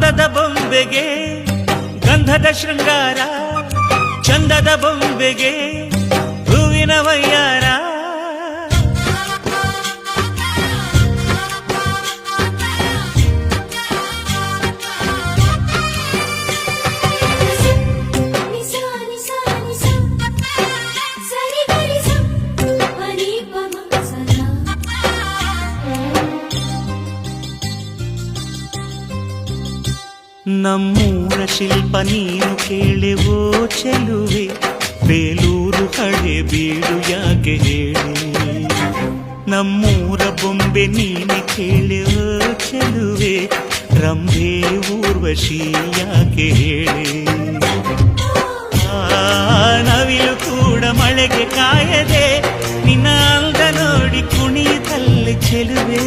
ಅಂದದ ಬೊಂಬೆಗೆ ಗಂಧದ ಶೃಂಗಾರ, ಚಂದದ ಬೊಂಬೆಗೆ ಹೂವಿನ ವಯ್ಯಾರ. ನಮ್ಮೂರ ಶಿಲ್ಪ ನೀನು ಕೇಳೆವೋ ಚೆಲುವೆ, ಬೇಲೂರು ಹಳೆ ಬೀಡು ಯಾಕೆ ಹೇಳಿ. ನಮ್ಮೂರ ಬೊಂಬೆ ನೀನೆ ಕೇಳೆವೋ ಚೆಲುವೆ, ರಂಭೆ ಊರ್ವಶಿ ಯಾಕೆ ಹೇಳಿ. ನವಿಲು ಕೂಡ ಮಳೆಗೆ ಕಾಯದೆ ನಿನ್ನ ಅಂದ ನೋಡಿ ಕುಣಿಯುತ್ತಲ್ಲಿ ಚೆಲುವೆ.